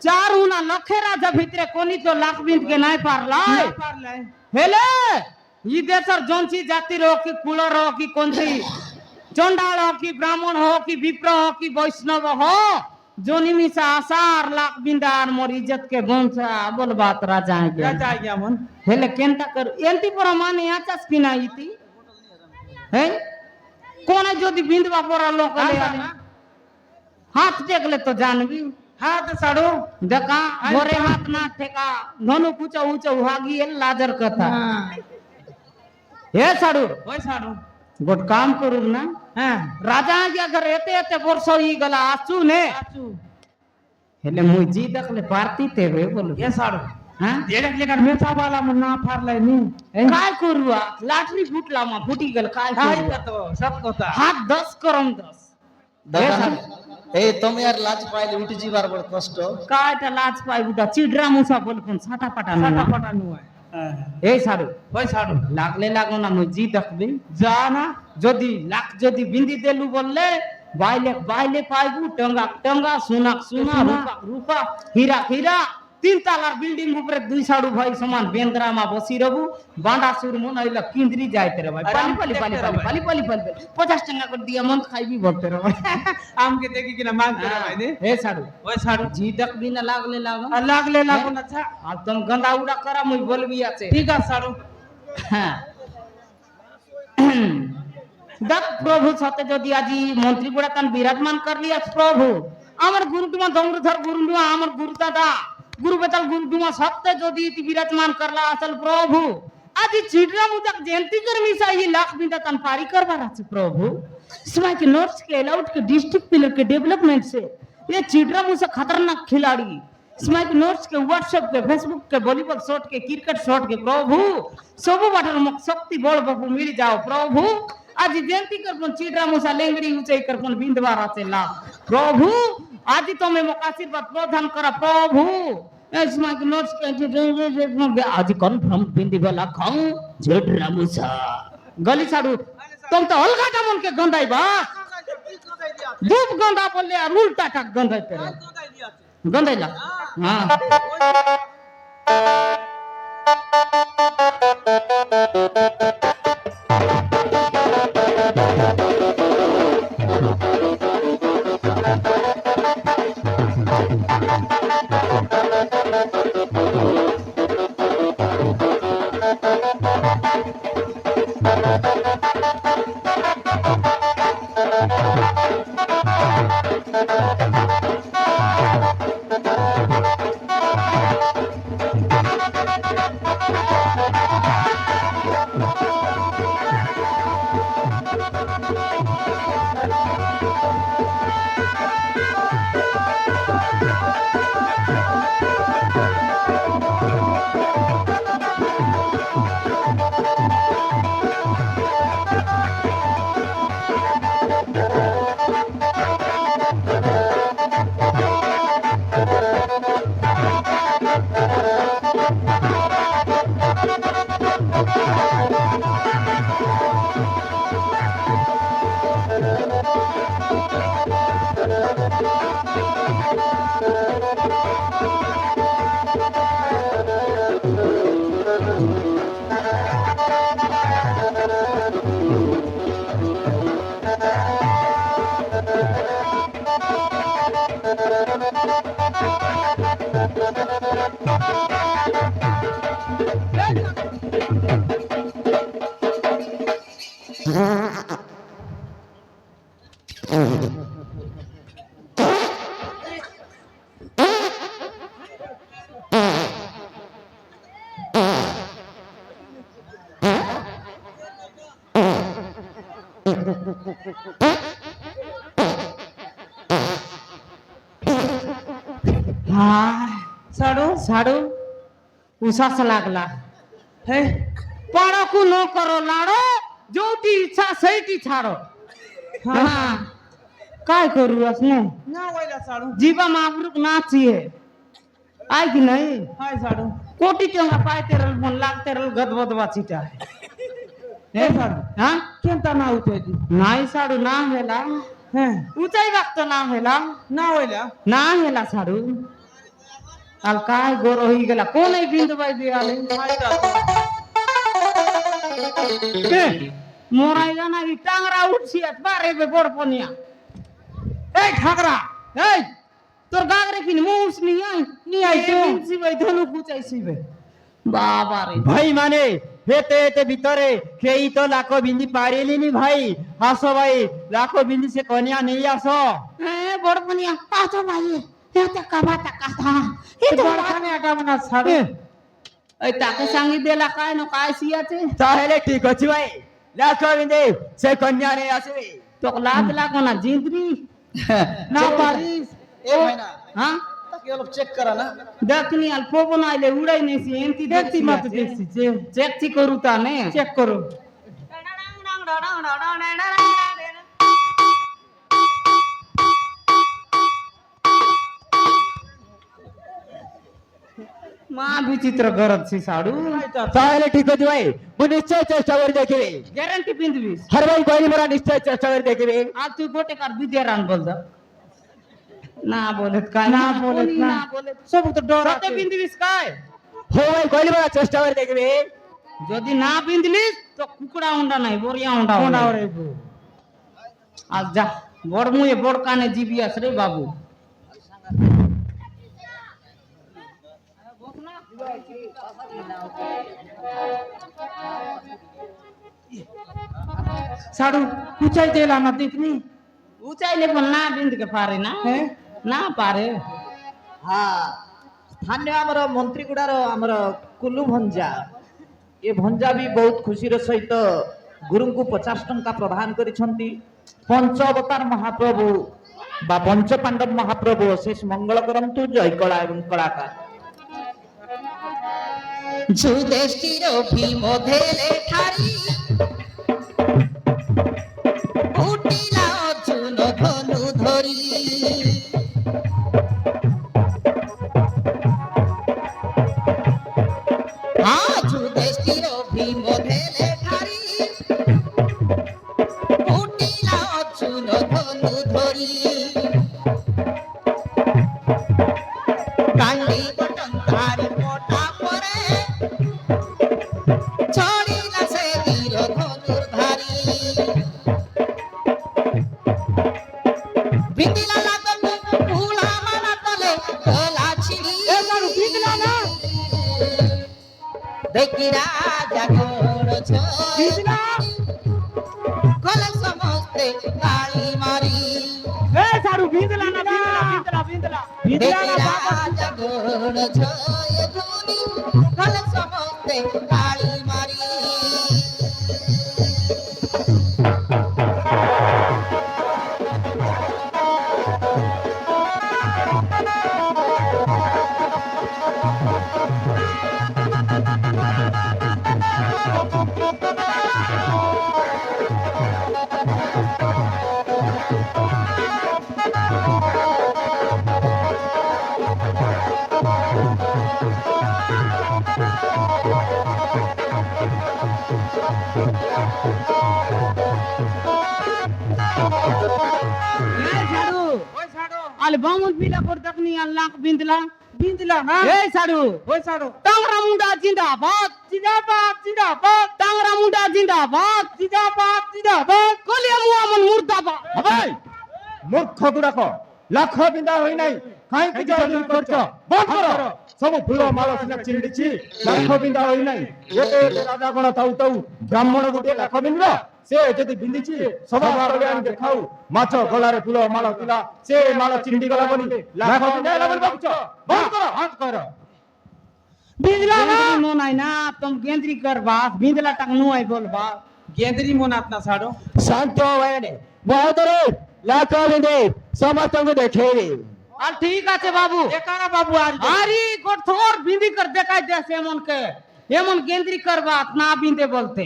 Speaker 2: चारू ना लखे राजा भितरे कोनी तो लाख बिंद के नाही पारलाय
Speaker 5: पारलाय
Speaker 2: हेले ई देशर जोंची जाती रो की कुलर हो की कोणती चंडाळ हो की ब्राह्मण हो की विप्र हो की वैष्णव हो जोनी मिसा आसार लाख बिंदार मोर इज्जत के गोंचा बोल बात राजा के
Speaker 5: राजा आ गया मन
Speaker 2: हेले केंता कर एंती प्रमाण याचाच की नाही ती है कोण যদি বিন্দবা পড়া লোক हाथ देख ले तो जानबी
Speaker 5: हाथ साडू
Speaker 2: देखा मोरे हाथ ना ठेका धनु कुचा ऊंचा उहागी लाजर कथा हे साडू
Speaker 5: होय साडू
Speaker 2: गोट काम करू ना
Speaker 5: हां
Speaker 2: राजा के घर एते एते वर्ष ही गला आचू ने
Speaker 5: आचू
Speaker 2: हेले मुई जी देखले पार्टी ते रे बोल
Speaker 5: ये साडू
Speaker 2: हां
Speaker 5: येडक लेकर मेथा वाला मन ना फारलाय नी
Speaker 2: काय करूआ लाटरी फुटला मा फुटी गल काय
Speaker 5: काय
Speaker 2: करूआ?
Speaker 5: तो सब कोता
Speaker 2: हाथ 10 करम 10
Speaker 1: ए তুমি আর লাজ পাইলে উঠে যাবার বড় কষ্ট
Speaker 2: कायटा लाज पाई बुटा चिडरा मुसा बोल पण साटा पाटा
Speaker 5: साटा
Speaker 2: ना
Speaker 5: पटा नु है
Speaker 2: ए साडू
Speaker 5: होय साडू
Speaker 2: लागले लागो ना मुई जी देखबी
Speaker 5: जा ना
Speaker 2: যদি লাখ যদি বিন্দি দেলু বললে বাইলে পাইবু টঙ্গা সোনা রূপা রূপা হীরা 3 তালার বিল্ডিং উপরে 2 সাড়ু ভাই সমান বেন্দ্রা মা বসি রবু বাঁডা সুর মন আইলা কিন্দ্রি যাইতে রে ভাই পালি 50 টাকা করে দিয়া মন খাইবি ভরতে রে ভাই
Speaker 5: आम के देखी कि ना मांग करे भाई ने
Speaker 2: ए साडू
Speaker 5: होय साडू
Speaker 2: जी देख बिना लागले लागो
Speaker 5: लागले लागो ना अच्छा
Speaker 2: আর তুমি গंदा উড়া করা মুই বলবি আছে
Speaker 5: ठीक है साडू
Speaker 2: হ্যাঁ দেখ প্রভু সাথে যদি আজি মন্ত্রী গুড়া তান বিরাজমান করলি আজ প্রভু আমার গুরু তোমা দংরধর গুরু নুয়া আমার গুরু দাদা গুরু বেতাল গুরু তোমা সত্য যদি ইতি বিরাজমান করলা আসল প্রভু আজি চিড়রা মুদাক জয়ন্তী कर मिसा ये लाख बिंदा तन पारी करवा আছে প্রভু इसमें के नोट्स के अलाउट के डिस्ट्रिक्ट पिलर के डेवलपमेंट से ये चिड़रा मुसा खतरनाक खिलाड़ी इसमें के नोट्स के व्हाट्सएप के फेसबुक के वॉलीबॉल शॉट के क्रिकेट शॉट के प्रभु सब बाटर मुख शक्ति बल बाबू मिल जाओ प्रभु आज जयंती करपन चिड़रा मुसा लेंगड़ी ऊंचाई करपन बिंदवारा से ला प्रभु आज तो मैं मौका आशीर्वाद प्रदान करा प्रभु इसमें के नोट्स के आज कन्फर्म बिंदी वाला खाऊं चिड़रा मुसा गली साडू তুমি তো অলগাটা মনকে গন্ধাইবা ধূপ গন্ধা বললে আর উল্টা কাক গন্ধাইতে রে গন্ধাইলা হ্যাঁ
Speaker 5: साडू
Speaker 2: झाडू उसास लागला
Speaker 5: हे
Speaker 2: पड़कू न करो लाड़ो जोटी इच्छा सैटी छाड़ो हाँ काय करू असने
Speaker 5: ना वयला साडू
Speaker 2: जीवा माबरूक नाचिए आय की नहीं
Speaker 5: हाय साडू
Speaker 2: कोटी टंगा पाय तेरल मन लाग तेरल गदबदवा चिटा
Speaker 5: हे साडू
Speaker 2: हाँ
Speaker 5: केंता ना उठेली
Speaker 2: नाही साडू ना हेला
Speaker 5: हे
Speaker 2: ऊंचाई वागतो ना हेला
Speaker 5: ना वयला
Speaker 2: ना हेला साडू आल काय गोरो ही गेला कोण बिंदू बाई दे आले के मोरायला ना टांगरा उठसियात बारे बे बडपनिया ए ठाकरा ए তোর গাগরে কিনি মুস নি আই তো সিবাই ধনু কুচাইছি বে বাবা রে
Speaker 6: ভাই মানে হেতে হেতে ভিতরে খেই তো লাখো বিন্দি পারিলিনি ভাই আসো ভাই লাখো বিন্দি সে কনিয়া নিয়ে আসো
Speaker 2: এ বড়পনিয়া পাতো ভাই এতে কাবাটা কথা এ তো বড়খানে আটা মনা ছাড়ে এই তাকে সঙ্গী দেলা কায় ন কায় সিয়াছে
Speaker 6: তাহলে ঠিক আছে ভাই লাখো বিন্দি সে কন্যা নিয়ে আসবে
Speaker 2: তো লাত লাগো না জিন্দ্রি না পারিস
Speaker 1: ए भाईना
Speaker 2: হ্যাঁ
Speaker 1: ताकि অলপ চেক করা না
Speaker 2: দেখনি অল্প বনাইলে উড়াই নেছি এমতি দেখছি
Speaker 5: মাত্র দেখছি,
Speaker 2: চেকছি করু তা নে
Speaker 5: চেক করো
Speaker 2: মা বিচিত্র করছি সাড়ু
Speaker 6: তাহলে ঠিক আছে ভাই মু নিশ্চয় চেষ্টা করে দেখিবে
Speaker 2: গ্যারান্টি পিনদিস
Speaker 6: হর ভাই কইলি মোরা নিশ্চয় চেষ্টা করে দেখিবে
Speaker 2: আর তুই গোটে কার বিদ্যা রান বল দা না বলে কাই
Speaker 5: না বলেত না।
Speaker 2: বলে
Speaker 5: সব তো ডর
Speaker 2: রাতে পিনদিস কাই
Speaker 6: হো ভাই কইলি মোরা চেষ্টা করে দেখিবে
Speaker 2: যদি না পিনদিস তো কুকুড়া উন্ডা নাই বড়িয়া উন্ডা
Speaker 5: কোনা
Speaker 2: উন্ডা
Speaker 5: ওরে গো
Speaker 2: আর যা বড় মুয়ে বড় কানে জিবি আস রে বাবু
Speaker 5: साडू उचाई देला ना देखनी
Speaker 2: উচাইলে বল না বিন্দকে পারে না
Speaker 5: হ্যাঁ
Speaker 2: না পারে
Speaker 3: হ্যাঁ স্থানীয় আমার মন্ত্রী গুড়ার আমার কুলু ভঞ্জা এ ভঞ্জা বি বহুত খুশির সহিত গুরুଙ୍କୁ 50 টঙ্কা প্রদান করিছন্তি পঞ্চ অবতার মহাপ্রভু বা পঞ্চ পাণ্ডব মহাপ্রভু অশেষ মঙ্গল করন্তু জয় কলা এবং কলাকার
Speaker 7: যুধিষ্ঠির ভীম ধেলে ঠারি উঠিলা অর্জুন ধনু ধরি যুধিষ্ঠির ভীম ধেলে ঠারি
Speaker 3: ধনু ধরি কান্দি বটন তার মোটা পরে ছড়িলা সে বীর ধনুর ধারি বিন্দিলা লাগল ফুলা মালা তলে গলা ছিড়ি দেখি রাজা ঘোড় গলে সমস্তে তালি মারি
Speaker 2: এ সাড়ু বিন্দলা না বিন্দলা
Speaker 3: দেখি রাজা ঘোড় ছয় ধুনি গলে সমস্তে তালি মারি
Speaker 2: আলে বামন পিলা কর দেখনি আল্লাহ বিন্দলা বিন্দলা না এই সাড়ু ওই সাড়ু টাংরা মুন্ডা জিন্দাবাদ জিন্দাবাদ জিন্দাবাদ টাংরা মুন্ডা জিন্দাবাদ জিন্দাবাদ জিন্দাবাদ কলিয়া মুআমন মুর্দাবাদ
Speaker 6: ভাই মূর্খ গুড়াক লাখ বিন্দা হই নাই কাইকি জয় করছ বন্ধ কর ସବୁ ଫୁଲ ମାଳ ସିନା ଚିଣ୍ଡିଛି ଲାଖ ବିନ୍ଧା ହୋଇନାହିଁ ଏତେ ରାଜା ଗଣ ଥାଉ ଥାଉ ବ୍ରାହ୍ମଣ ଗୋଟିଏ ଲାଖ ବିନ୍ଧିବ ସେ ଯଦି ବିନ୍ଧିଛି ସଭା କଲ୍ୟାଣ ଦେଖାଉ ମାଛ ଗଳାରେ ଫୁଲ ମାଳ ଥିଲା ସେ ମାଳ ଚିଣ୍ଡି ଗଲା ବୋଲି ଲାଖ ବିନ୍ଧା ହେଲା ବୋଲି ଭାବୁଛ ବନ୍ଦ କର ହାତ କର
Speaker 2: बिंदला नो नाही ना तुम गेंद्री कर बात बिंदला टाक नो आई बोल बात
Speaker 5: गेंद्री मोनात ना साडो
Speaker 6: ଶାନ୍ତ ଭାଇମାନେ ମହୋଦୟ ଲାଖ ବିନ୍ଧି ସମସ୍ତଙ୍କୁ ଦେଖେଇବି
Speaker 2: আর ঠিক আছে বাবু
Speaker 5: एकारा बाबू आज
Speaker 2: আরে গোঠোর বিন্দি কর দেখাই দে এমন কে এমন গেন্দ্রি কর বাত না বিন্দে বলতে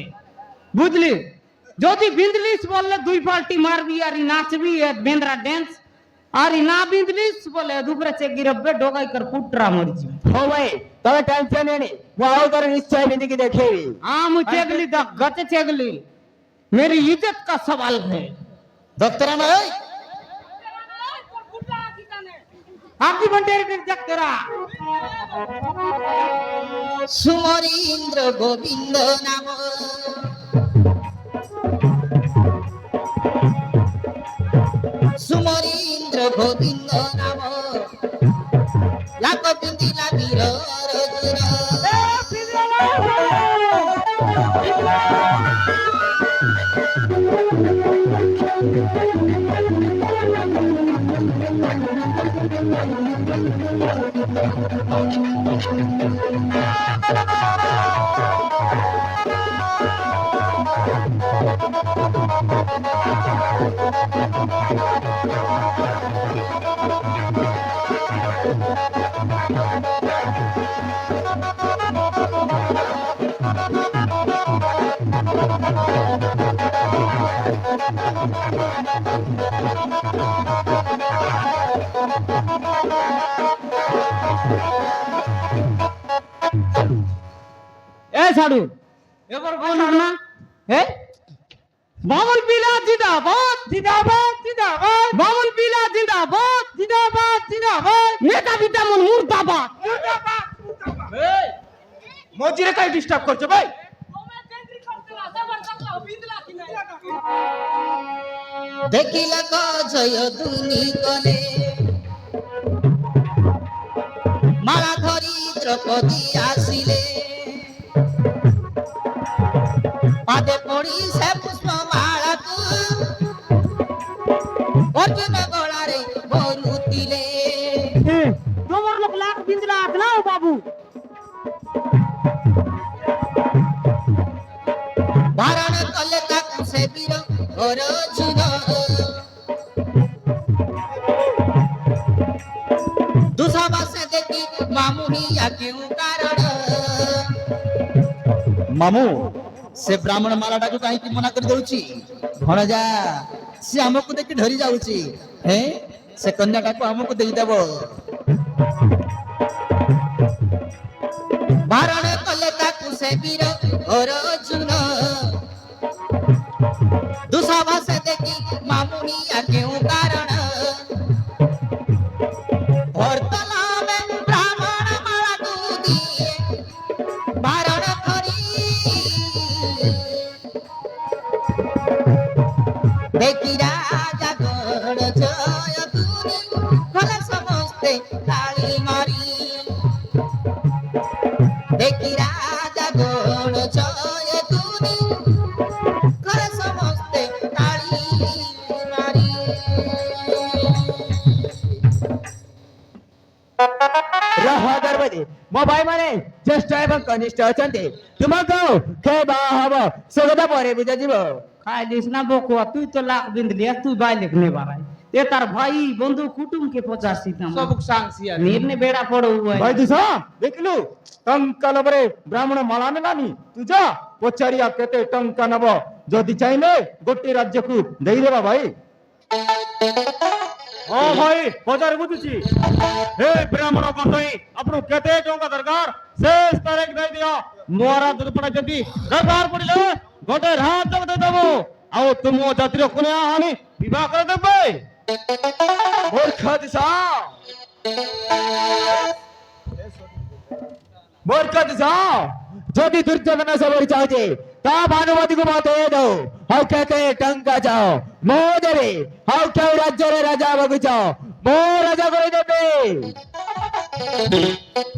Speaker 2: বুঝলি যদি বিন্দলিস বললে দুই পাল্টি মারবি আর নাচবি বেন্দ্রা ডান্স আর না বিন্দলিস বলে দুপুরে চেক গিরবে ডোগাই কর পুটরা মরজি
Speaker 6: হো ভাই তবে টেনশন নেই মহোদয় নিশ্চয় বিন্ধিকে দেখেইবি
Speaker 2: हम चेगली द गच चेगली मेरी इज्जत का सवाल है
Speaker 1: দত্তরা নাই
Speaker 2: आपकी बंटेर के जग तेरा
Speaker 3: সুমরীন্দ্র গোবিন্দ নাম সুমরীন্দ্র গোবিন্দ নাম লাখ পিন্দিলা বীর রজুর
Speaker 2: ए साडू এবার বল না এ বামুল পিলা জিন্দাবাদ জিন্দাবাদ জিন্দাবাদ বামুল পিলা জিন্দাবাদ জিন্দাবাদ জিন্দাবাদ নেতা বিটামন মুর্দাবাদ মুর্দাবাদ
Speaker 5: এই
Speaker 6: মজিরে কাই ডিস্টার্ব করছো ভাই
Speaker 3: দেখিল জয় দুনি কলে মালা ধরি দ্রৌপদী আসিলে পাদে পড়ি সে পুষ্প মালাকু অর্জুন গলারে ভরুতিলে
Speaker 2: তোমার লোক লাখ বিন্দলা নাও বাবু
Speaker 3: ধারণ কলে তাকু সে বীর অর্জুন দুঃসাবাসে দেখি মামুনিয়া কেউ কারণ
Speaker 1: মামু সে ব্রাহ্মণ মালাটাକୁ କାହିଁକି ମନା କରି ଦଉଛି ଭଣଜା ସେ ଆମକୁ ଦେଖି ଡରି ଯାଉଛି ସେ କନ୍ୟାଟାକୁ ଆମକୁ ଦେଇଦେବ
Speaker 3: ধারণ কলে তাকু সে বীর অর্জুন দুঃসাবাসে দেখি মামুনিয়া কেউ দেখি রাজা গড় জয় তুমি হলে সমস্তে তালি মারি দেখি রাজা গড় জয় তুমি হলে সমস্তে তালি মারি
Speaker 6: ରହଦରବଦୀ ମୋ ଭାଇମାନେ ଜ୍ୟେଷ୍ଠ ଏବଂ କନିଷ୍ଠ ଅଛନ୍ତି ତୁମକୁ ଖେବା ହବ ସେ କଥା ପରେ ବୁଝାଯିବ।
Speaker 2: खाई दिस ना बोकुआ तू तो लाख बिंद लिया तू बाय लिखने बारा ये तार भाई बंधु कुटुंब के 50 सीता
Speaker 5: सब सांगसिया
Speaker 2: नीर ने बेड़ा पड़ो हुआ है
Speaker 6: ଭାଇ ଦିଶ ଦେଖିଲୁ ଟଙ୍କା ଲୋଭରେ ବ୍ରାହ୍ମଣ ମାଳା ନେଲାନି ତୁ ଯା ପଚାରିଆ କେତେ ଟଙ୍କା ନବ ଯଦି ଚାହିଁଲେ ଗୋଟିଏ ରାଜ୍ୟକୁ ଦେଇଦେବା ଭାଇ।
Speaker 4: ହଁ ଭାଇ ବଜାର ବୁଝୁଛି ହେ ବ୍ରାହ୍ମଣ ବନ୍ଧୁଇ ଆପଣଙ୍କୁ କେତେ ଟଙ୍କା ଦରକାର ଶେଷ ତାରିଖ ଦେଇଦିଅ ମୋର ଦୁର୍ପଡ଼ା ଯଦି ଦରକାର ପଡ଼ିଲେ ଗୋଟେ ରାଜ୍ୟ ଦେଇଦେବ ଆଉ ତୁମ ଜାତିର କୁଣିଆ ଆଣି ବିବାହ କରିଦେବେ।
Speaker 6: ମୂର୍ଖ ଦିଶ ମୂର୍ଖ ଦିଶ ଯଦି ଦୁର୍ଯୋଧନ ସବୁରି ଚାହୁଁଛି ତା ଭାନୁମତିକୁ ମତେ ଦଉ ଆଉ କେତେ ଟଙ୍କା ଚାହ ମୁଁ ଦେବି ଆଉ କେଉଁ ରାଜ୍ୟରେ ରାଜା ହେବାକୁ ଚାହ ମୁଁ ରାଜା କରିଦେବି।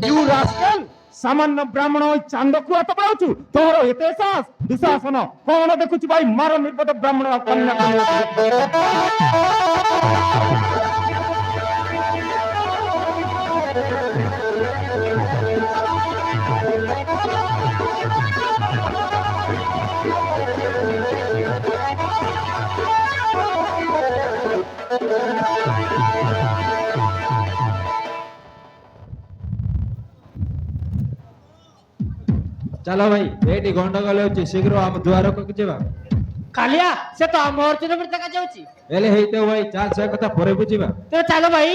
Speaker 6: You rascal! ସାମାନ୍ୟ ବ୍ରାହ୍ମଣ ওই ଚାନ୍ଦକୁ ହାତ ପାଉଛୁ ତୋର ଏତେ ସାହସ ଦୁଶାସନ କଣ ଦେଖୁଛୁ ଭାଇ ମାର ନିର୍ବୋଧ ବ୍ରାହ୍ମଣ କନ୍ୟା
Speaker 5: चलो भाई एटी गंडगोल होची शीघ्र हम द्वारक को जेबा
Speaker 2: कालिया से तो हम और चुनपुर तक जाउची
Speaker 5: एले हेते भाई चाल से कथा परे बुझीबा
Speaker 2: तो चलो भाई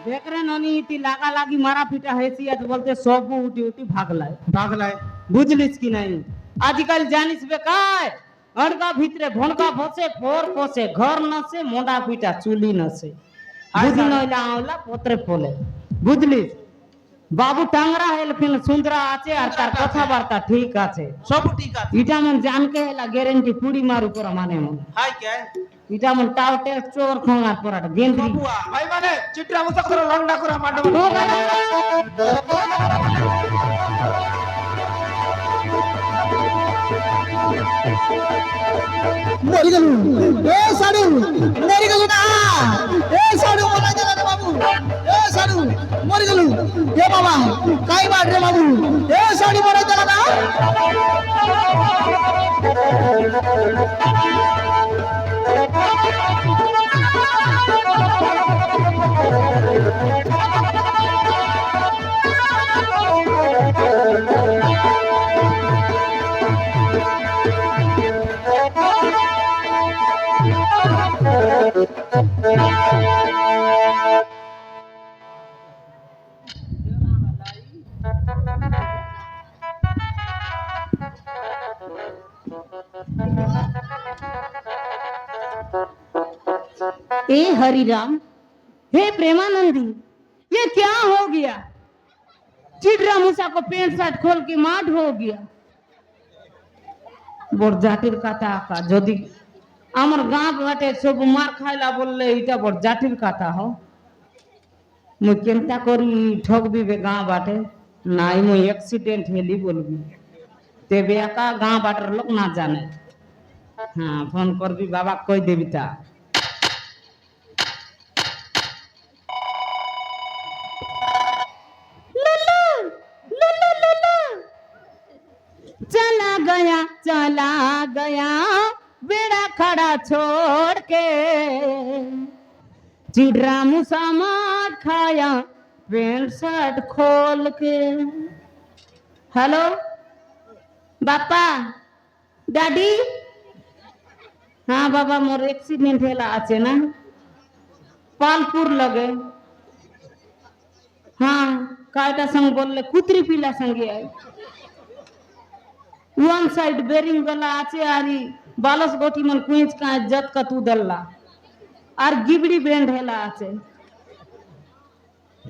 Speaker 2: देख रहे ननी इति लागा लागी मारा पीटा हैसी आज बोलते सब उठी उठी भाग लाए बुझलिस की नहीं आजकल जानिस बेकार अड़का भीतरे भणका फसे फोर फसे घर नसे मोंडा पीटा चुली नसे बुझ नइला आवला पोत्रे फोले बुझलिस बाबू टांगरा है लेकिन सुंदरा आछे আর তার কথাবার্তা ঠিক আছে
Speaker 5: सब ठीक আছে
Speaker 2: ইটা মন জানকে হেলা গ্যারান্টি পুড়ি মারু করা মানে মন
Speaker 5: हाय क्या
Speaker 2: ইটা মন টাও টেস্ট চোর খোঙার পরাটা গেন্দ্রি
Speaker 5: भाई माने चिट्रा मुसा करो लंगडा करो माडो
Speaker 3: মরি গেল এ সাড়ু মরি গেল না এ সাড়ু মরা গেল রে বাবু এ সাড়ু মরি গেল এ বাবা কাই বাট রে বাবু এ সাড়ু মরা গেল না
Speaker 2: ए हरिराम हे प्रेमानंदी ये क्या हो गया चिड़रा मूसा को पैंट शर्ट खोल के माठ हो गया बड़ जाटिर काटा का जदि আমার গাঁ ঘাটে সব মার খাইলা বললে এটা বড় জাটির কথা हो মুই কেনতা করি ঠকবি বে গাঁ বাটে নাই মুই অ্যাক্সিডেন্ট হেলি বলবি তেবে একা গাঁ বাটের লোক না জানে হ্যাঁ ফোন করবি বাবা কই দেবি তা चला गया बेड़ा खड़ा छोड़ के चिड़रा मूसा मार खाया पैंट शर्ट खोल के हेलो बापा डैडी हाँ बाबा मोर एक्सीडेंट हेला आछे ना पालपुर लगे हाँ कायटा संग बोलले कुतरी पिला संगे आई वन साइड बेरिंग गला आछे आरी বালস গটি মন কুইঁচ কাঁচ জত কতু দল্লা আর গিবড়ি ব্যান্ড হেলা আছে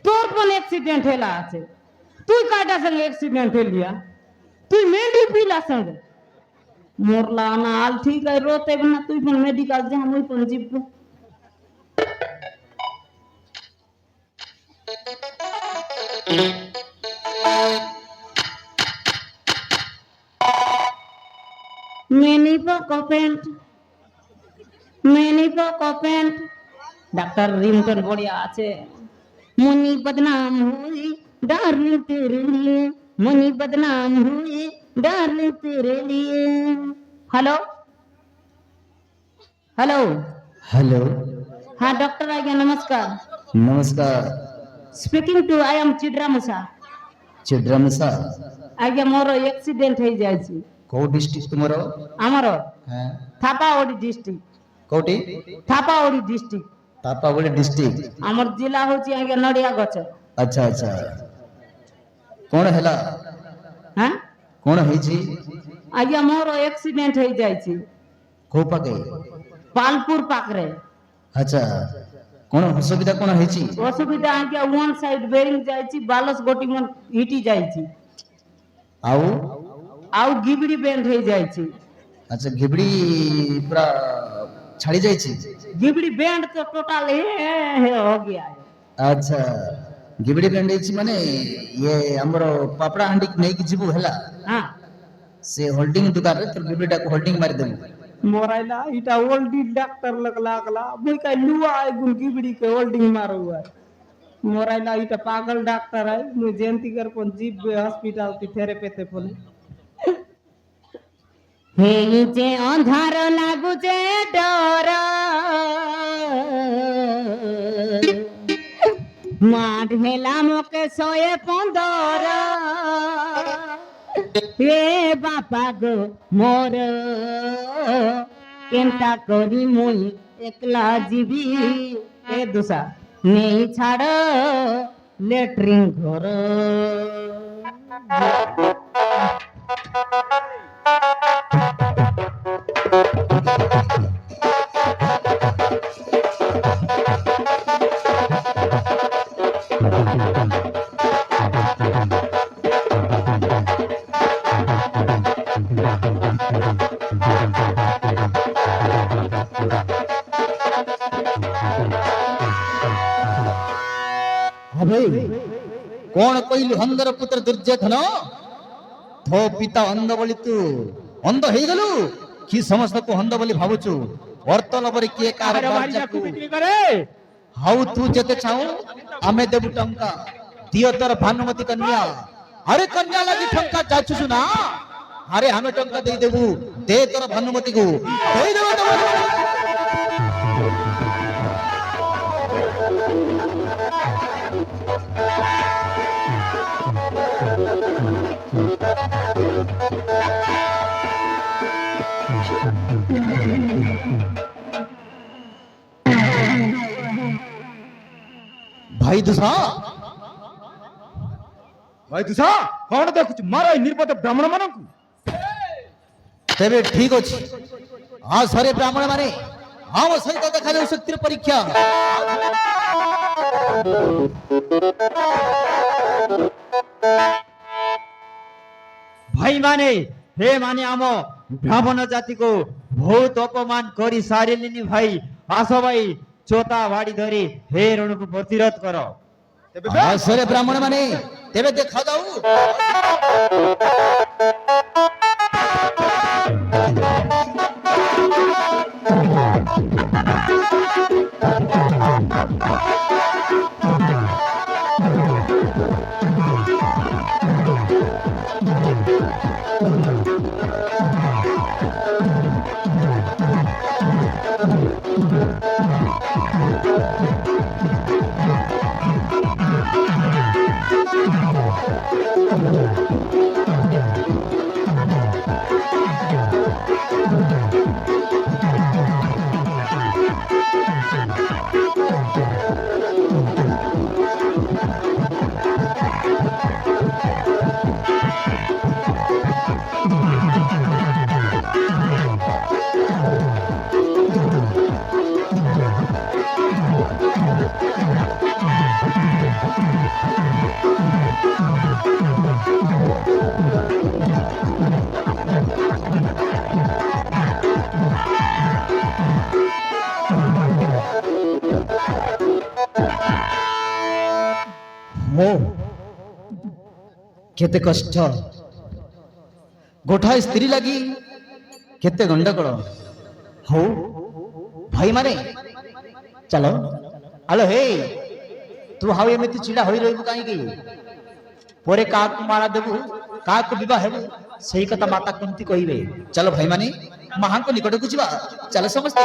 Speaker 2: তোর কোন অ্যাক্সিডেন্ট হেলা আছে তুই কাটা সঙ্গে অ্যাক্সিডেন্ট হেলিয়া তুই মেডি পিলা সঙ্গে মোরলা না আল ঠিক আছে রোতে না তুই কোন মেডিকেল যা মুই কোন জীব মেনিপো কপেন্ট ডাক্তার রিমটন বড়িয়া আছে मुनी बदनाम हुई डार्लिंग तेरे लिए मुनी बदनाम हुई डार्लिंग तेरे लिए हेलो हेलो
Speaker 1: हेलो
Speaker 2: हाँ डॉक्टर आज्ञा नमस्कार
Speaker 1: नमस्कार
Speaker 2: स्पीकिंग टू आई एम चिड्रा मुसा
Speaker 1: चिड्रामसा
Speaker 2: आज्ञा मोर एक्सीडेंट हो जाए
Speaker 1: को डिस्ट्रिक्ट तुमर
Speaker 2: आमर
Speaker 1: हां
Speaker 2: थापाओडी डिस्ट्रिक्ट
Speaker 1: कोटी
Speaker 2: थापाओडी डिस्ट्रिक्ट
Speaker 1: तापावली डिस्ट्रिक्ट
Speaker 2: आमर जिला होची आज्ञा नडिया गछ
Speaker 1: अच्छा अच्छा कौन हैला
Speaker 2: हाँ
Speaker 1: कौन है जी
Speaker 2: आज्ञा मोर एक्सीडेंट हो जाए
Speaker 1: को पाके
Speaker 2: पालपुर पाकरे
Speaker 1: अच्छा कौन असुविधा कौन है जी
Speaker 2: असुविधा आज्ञा वन साइड बेरिंग जाइछि बालस गोटी मन हिटी जाइछि
Speaker 1: आउ
Speaker 2: आउ गिबड़ी बैंड हो जाइछि
Speaker 1: अच्छा गिबड़ी पूरा छाड़ी जाई छी
Speaker 2: गिबड़ी बैंड तो टोटल हो गया है
Speaker 1: अच्छा गिबड़ी बैंड छी माने ये हमरो पापड़ा हंडी नहीं कि जीबू हैला
Speaker 2: हां
Speaker 1: से होल्डिंग दुकान रे तो गिबड़ीटा को होल्डिंग मार देबू
Speaker 2: मोराइला इटा होल्डिंग डॉक्टर लगला मुई का लुआ है गुन गिबड़ी के होल्डिंग मारो हुआ मोराइला इटा पागल डॉक्टर है मुई जयंती कर कोन जीव हॉस्पिटल की थेरेपी फोन हे जे अंधार लागु जे डर माठ हेला मोके 115 हे बापा गो मोर केनता करी मुई एकला जीवी ए दुसा नहीं छाड़ लेटरिंग घर
Speaker 1: अबे कौन कइलु हंदर पुत्र दुर्योधन थो पिता अंध बोली तू अंध हे गलु कि समस्त को अंध बोली भाबुचु वर्तन परे किए कार राज्यकु हाउ तू जते चाऊ आमे देबु टंका दियो तर भानुमती कन्या अरे कन्या लगी टंका चाचुसु ना अरे हमें टंका दे देबु दे तर भानुमती को दे देबु भाई दुसा
Speaker 6: कौन देखुच मारा निर्पद ब्राह्मण मानकु
Speaker 1: तेरे ठीक अछि आ सारे ब्राह्मण माने हम सहित देखा जाऊ शक्तिर परीक्षा
Speaker 5: भाई माने हे माने आम ब्राह्मण जाति को बहुत अपमान करी सारिलिनी भाई आसो भाई चोता वाड़ी धरी हे रण को प्रतिरोध करो
Speaker 1: आ सारे ब्राह्मण माने तेरे देखा जाऊ মোহ কেতে কষ্ট গোঠায় স্ত্রী লাগি কেতে গন্ডগোଳ ହଉ ଭାଇ ମାନେ ଚାଲ ଆଲୋ ହେ ତୁ ଆଉ ଏମିତି ଚିଡ଼ା ହୋଇ ରହିବୁ କାହିଁକି ପରେ କାହାକୁ ମାଳା ଦେବୁ କାହାକୁ ବିବାହ ହେବୁ ସେଇ କଥା ମାତା କୁନ୍ତି କହିବେ ଚାଲ ଭାଇ ମାନେ ମାହାଙ୍କ ନିକଟକୁ ଯିବା ଚାଲ ସମସ୍ତେ